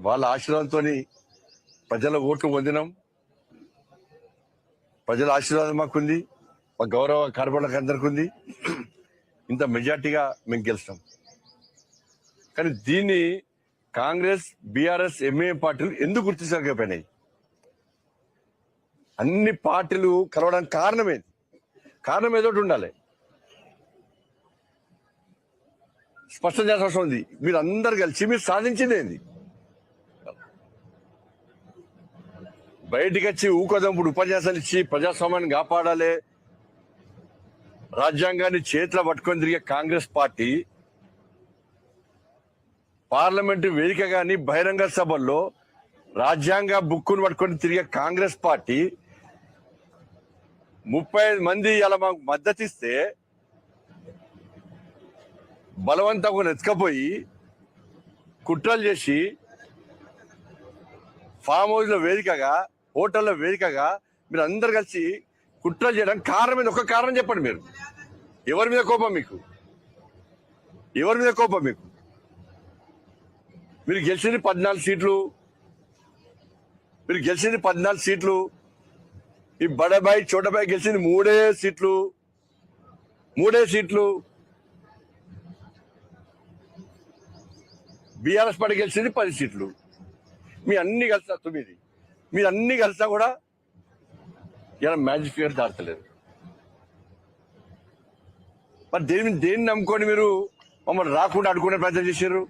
వాళ్ళ ఆశీర్వాదంతో ప్రజల ఓట్లు పొందినాం. ప్రజల ఆశీర్వాదం మాకుంది, మా గౌరవ కార్పొరేటర్లకు అందరికి ఉంది. ఇంత మెజార్టీగా మేము గెలుస్తాం. కానీ దీన్ని కాంగ్రెస్, బీఆర్ఎస్, ఎంఐఎం పార్టీలు ఎందుకు గుర్తించకపోయినాయి? అన్ని పార్టీలు కలవడానికి కారణం ఏదో ఉండాలి, స్పష్టం చేయాల్సిన అవసరం ఉంది. మీరు అందరు కలిసి మీరు సాధించింది ఏంది? బయటికి వచ్చి ఊకదంపుడు ఉపన్యాసాలు ఇచ్చి ప్రజాస్వామ్యాన్ని కాపాడాలి, రాజ్యాంగాన్ని చేతిలో పట్టుకొని తిరిగే కాంగ్రెస్ పార్టీ పార్లమెంటు వేదిక గాని బహిరంగ సభల్లో రాజ్యాంగ బుక్కును పట్టుకొని తిరిగే కాంగ్రెస్ పార్టీ 35 మంది ఇలా మాకు మద్దతు ఇస్తే బలవంతంగా ఎత్తుకపోయి కుట్రలు చేసి ఫామ్ హౌస్ లో వేదికగా, హోటల్లో వేదికగా మీరు అందరు కలిసి కుట్రలు చేయడానికి కారణం మీద ఒక కారణం చెప్పండి. మీరు ఎవరి మీద కోపం మీకు? మీరు గెలిచింది 14 సీట్లు. ఈ బడబాయి చోటబాయి గెలిచింది 3 సీట్లు. బీఆర్ఎస్ పార్టీ గెలిచింది 10 సీట్లు. మీ అన్ని కలిసి 9. మీరు అన్ని కలిసినా కూడా ఇలా మ్యాజిక్ ఫిగర్ దాటలేదు. మరి దేన్ని నమ్ముకొని మీరు మమ్మల్ని రాకుండా అడుకునే ప్రయత్నం చేశారు?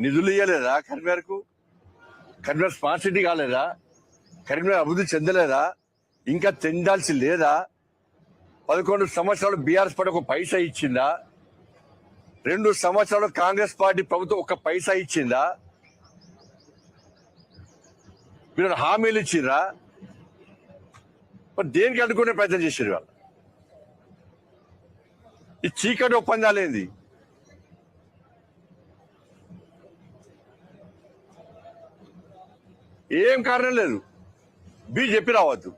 నిధులు ఇవ్వలేదా? కరీంనగర్ స్మార్ట్ సిటీ కాలేదా? కరీంనగర్ అభివృద్ధి చెందలేదా? ఇంకా చెందాల్సి లేదా? 11 సంవత్సరాలు బీఆర్ఎస్ పార్టీ ఒక పైసా ఇచ్చిందా? 2 సంవత్సరాలు కాంగ్రెస్ పార్టీ ప్రభుత్వం ఒక పైసా ఇచ్చిందా? మీరు హామీలు ఇచ్చిర్రా? మరి దేనికి అడ్డుకునే ప్రయత్నం చేశారు? వాళ్ళు ఈ చీకటి ఒప్పందాలేంది? ఏం కారణం లేదు. చెప్పి రావద్దు.